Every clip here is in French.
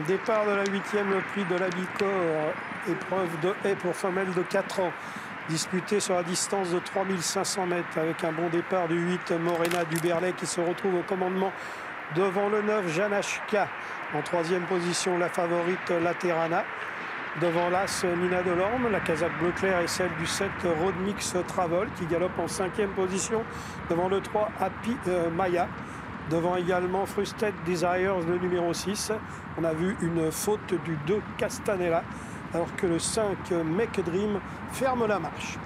Départ de la 8e, le prix de la Bicor, épreuve de haie pour femelles de 4 ans, disputée sur la distance de 3500 mètres avec un bon départ du 8 Morena Duberlet qui se retrouve au commandement devant le 9 Janashka. En 3e position, la favorite La Terrana. Devant l'As Nina Delorme, la casaque bleu clair et celle du 7 Road Mix Travel qui galope en 5e position. Devant le 3 Happy Maya. Devant également Frusted Desires, le numéro 6. On a vu une faute du 2 Castanella, alors que le 5 Make Dream ferme la marche.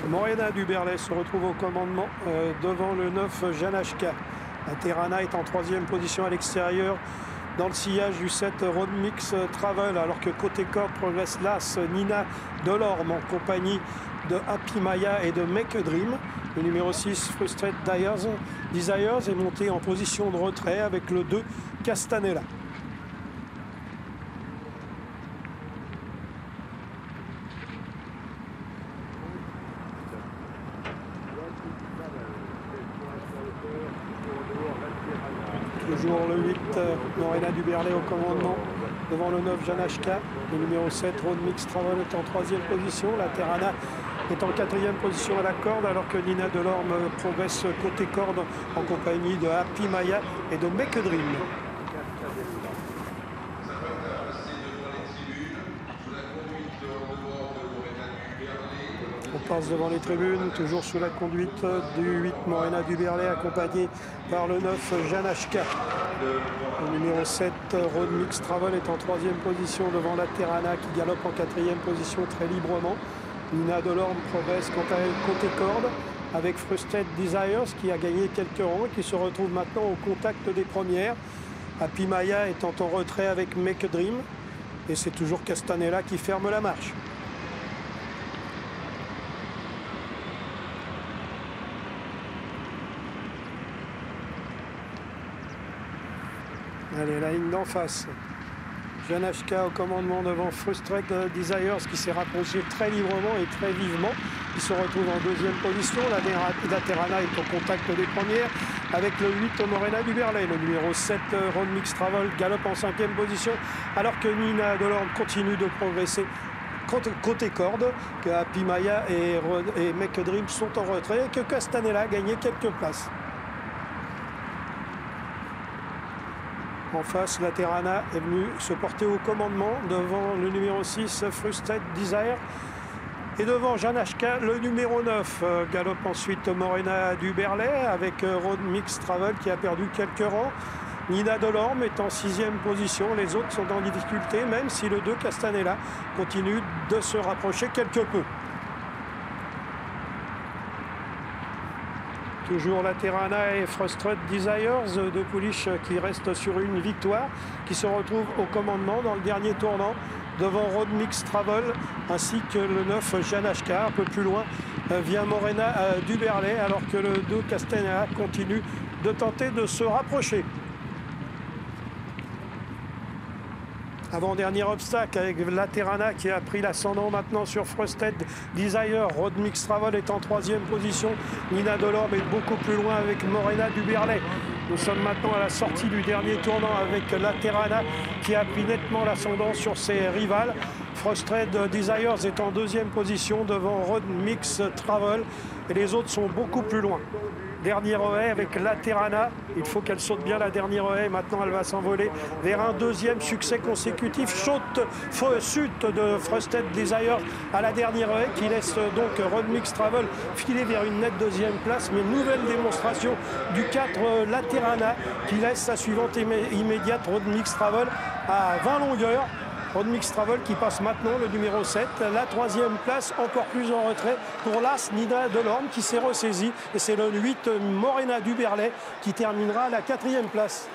Morena Duberlet se retrouve au commandement devant le 9 Janashka. La Terrana est en 3e position à l'extérieur dans le sillage du 7 Road Mix Travel, alors que côté corde progresse l'As Nina Delorme en compagnie de Happy Maya et de Make a Dream. Le numéro 6 Frustrated Desires est monté en position de retrait avec le 2 Castanella. Toujours le 8 Morena Duberlet au commandement devant le 9 Janashka. Le numéro 7 Road Mix Travel est en 3e position. La Terrana est en 4e position à la corde, alors que Nina Delorme progresse côté corde en compagnie de Happy Maya et de Make a Dream. On passe devant les tribunes, toujours sous la conduite du 8 Morena Duberlet, accompagné par le 9 Janashka. Le numéro 7 Road Mix Travel est en 3e position devant la Terrana qui galope en 4e position très librement. Nina Delorme progresse quant à elle côté corde avec Frusted Desires qui a gagné quelques rangs et qui se retrouve maintenant au contact des premières. Happy Maya étant en retrait avec Make a Dream. Et c'est toujours Castanella qui ferme la marche. Allez, la ligne d'en face. Janashka au commandement devant Frustrated Desires qui s'est rapproché très librement et très vivement. Il se retrouve en 2e position. La Terrana est au contact des premières avec le 8 Morena Duberlet. Le numéro 7 Road Mix Travel galope en 5e position alors que Nina Delorme continue de progresser côté corde, que Happy Maya et Make a Dream sont en retrait et que Castanella a gagné quelques places. En face, la Terrana est venue se porter au commandement devant le numéro 6, Frustrated Desire. Et devant Janashka, le numéro 9. Galope ensuite Morena Duberlet avec Road Mix Travel qui a perdu quelques rangs. Nina Delorme est en 6e position. Les autres sont en difficulté, même si le 2 Castanella continue de se rapprocher quelque peu. Toujours la Terrana et Frustrated Desires de Pouliche qui reste sur une victoire, qui se retrouve au commandement dans le dernier tournant devant Road Mix Travel ainsi que le 9 Janashka. Un peu plus loin vient Morena Duberlet alors que le 2 Castanella continue de tenter de se rapprocher. Avant-dernier obstacle avec la Terrana qui a pris l'ascendant maintenant sur Frustrated Desire. Road Mix Travel est en 3e position. Nina Delorme est beaucoup plus loin avec Morena Duberlet. Nous sommes maintenant à la sortie du dernier tournant avec la Terrana qui a pris nettement l'ascendant sur ses rivales. Frustrated Desires est en 2e position devant Road Mix Travel et les autres sont beaucoup plus loin. Dernière haie avec la Terrana. Il faut qu'elle saute bien la dernière haie. Maintenant, elle va s'envoler vers un 2e succès consécutif. Chute de Frustrated Desire à la dernière haie qui laisse donc Road Mix Travel filer vers une nette 2e place. Mais nouvelle démonstration du 4 la Terrana qui laisse sa suivante immédiate Road Mix Travel à 20 longueurs. Road Mix Travel qui passe maintenant le numéro 7, la 3e place encore plus en retrait pour l'As Nina Delorme qui s'est ressaisie et c'est le 8 Morena Duberlet qui terminera à la 4e place.